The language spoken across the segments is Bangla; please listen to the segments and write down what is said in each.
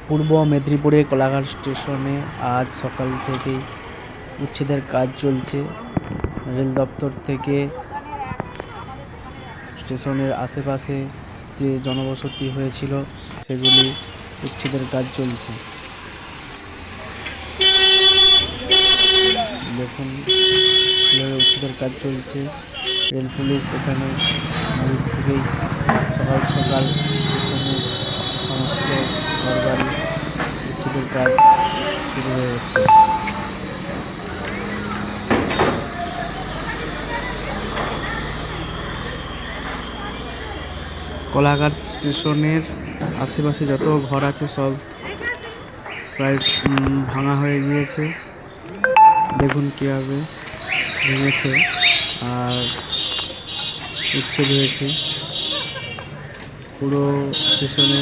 পূর্ব মেদিনীপুরে কোলাঘাট স্টেশনে আজ সকাল থেকেই উচ্ছেদের কাজ চলছে। রেল দপ্তর থেকে স্টেশনের আশেপাশে যে জনবসতি হয়েছিল সেগুলি উচ্ছেদের কাজ চলছে। দেখুন কীভাবে উচ্ছেদের কাজ চলছে। রেল পুলিশ এখানে দূর থেকেই সকাল সকাল স্টেশনের সমস্ত ঘরবাড়ি উচ্ছেদের কাজ শুরু হয়ে গেছে। কোলাঘাট স্টেশনের আশেপাশে যত ঘর আছে সব প্রায় ভাঙা হয়ে গিয়েছে। দেখুন কীভাবে ভেঙেছে আর উচ্ছেদ হয়েছে। পুরো স্টেশনে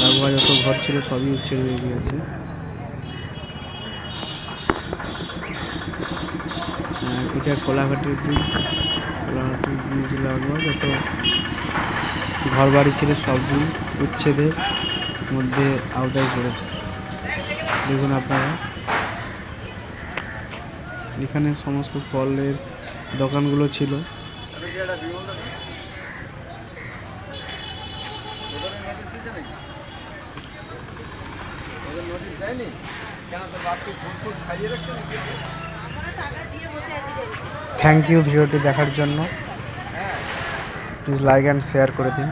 লাগোয়া যত ঘর ছিল সবই উচ্ছেদ হয়ে গিয়েছে। এটা কোলাঘাটের ব্রিজ। কোলাঘাটের ব্রিজ লাগোয়া যত ঘর বাড়ি ছিল সবই উচ্ছেদের মধ্যে আওতায় পড়েছে। দেখুন আপনারা এখানে সমস্ত ফলের দোকানগুলো ছিল। থ্যাংক ইউ ভিডিওটি দেখার জন্য। প্লিজ লাইক অ্যান্ড শেয়ার করে দিন।